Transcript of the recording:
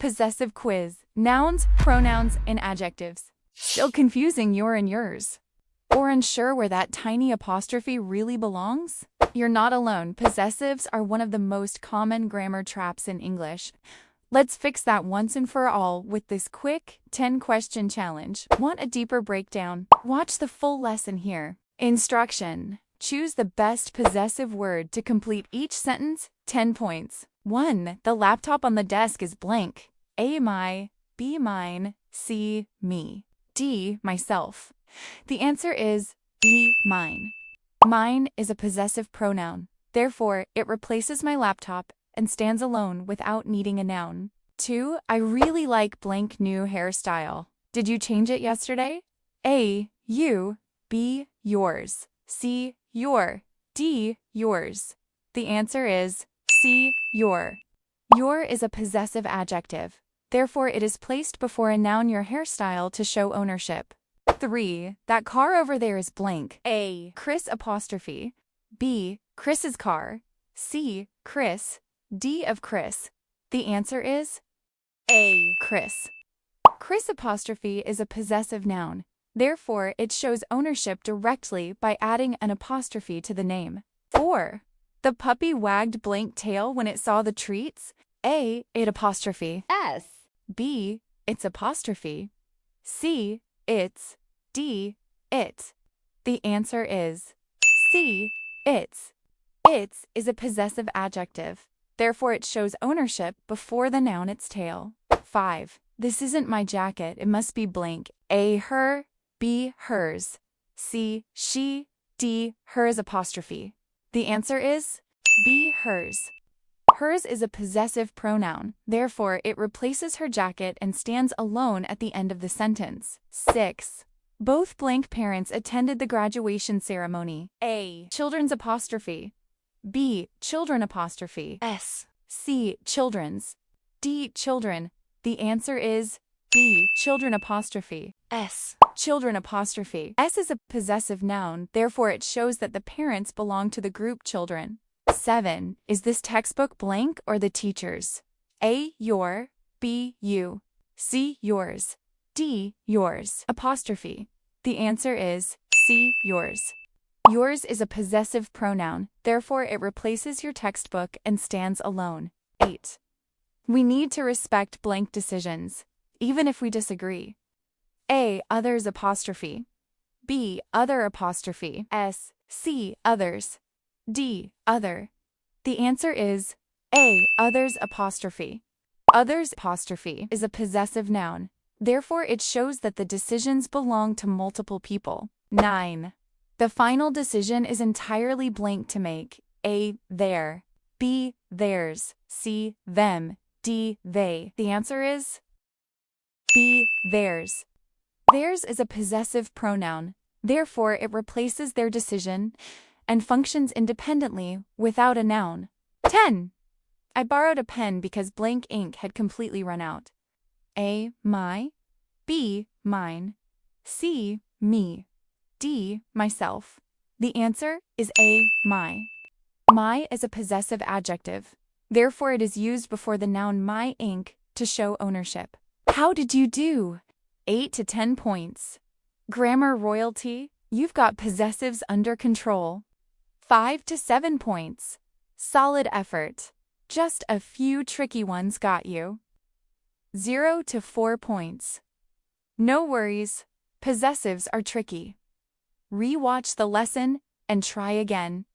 Possessive quiz. Nouns, pronouns, and adjectives. Still confusing your and yours? Or unsure where that tiny apostrophe really belongs? You're not alone. Possessives are one of the most common grammar traps in English. Let's fix that once and for all with this quick 10-question challenge. Want a deeper breakdown? Watch the full lesson here. Instruction. Choose the best possessive word to complete each sentence. 10 points. 1. The laptop on the desk is blank. A. My. B. Mine. C. Me. D. Myself. The answer is B. Mine. Mine is a possessive pronoun. Therefore, it replaces my laptop and stands alone without needing a noun. 2. I really like blank new hairstyle. Did you change it yesterday? A. You. B. Yours. C. Your. D. Yours. The answer is C. Your. Your is a possessive adjective. Therefore, it is placed before a noun your hairstyle to show ownership. 3. That car over there is blank. A. Chris apostrophe. B. Chris's car. C. Chris. D. Of Chris. The answer is A. Chris. Chris apostrophe is a possessive noun. Therefore, it shows ownership directly by adding an apostrophe to the name. 4. The puppy wagged blank tail when it saw the treats. A. It apostrophe. S. B. It's apostrophe. C. It's. D. It. The answer is C. It's. It's is a possessive adjective. Therefore, it shows ownership before the noun its tail. 5. This isn't my jacket. It must be blank. A. Her. B. Hers. C. She. D. Hers apostrophe. The answer is B. Hers. Hers is a possessive pronoun. Therefore, it replaces her jacket and stands alone at the end of the sentence. 6. Both blank parents attended the graduation ceremony. A. Children's apostrophe. B. Children apostrophe. S. C. Children's. D. Children. The answer is B. Children apostrophe. S. Children apostrophe. S is a possessive noun. Therefore, it shows that the parents belong to the group children. 7. Is this textbook blank or the teacher's? A. Your. B. You. C. Yours. D. Yours. Apostrophe. The answer is C. Yours. Yours is a possessive pronoun. Therefore, it replaces your textbook and stands alone. 8. We need to respect blank decisions, even if we disagree. A. Others apostrophe. B. Other apostrophe. S. C. Others. D. Other. The answer is A. Others apostrophe. Others apostrophe is a possessive noun. Therefore, it shows that the decisions belong to multiple people. 9. The final decision is entirely blank to make. A. Their. B. Theirs. C. Them. D. They. The answer is B. Theirs. Theirs is a possessive pronoun. Therefore, it replaces their decision and functions independently without a noun. 10. I borrowed a pen because blank ink had completely run out. A. My. B. Mine. C. Me. D. Myself. The answer is A. My. My is a possessive adjective. Therefore, it is used before the noun my ink to show ownership. How did you do? 8 to 10 points. Grammar royalty. You've got possessives under control. 5 to 7 points. Solid effort. Just a few tricky ones got you. 0 to 4 points. No worries. Possessives are tricky. Rewatch the lesson and try again.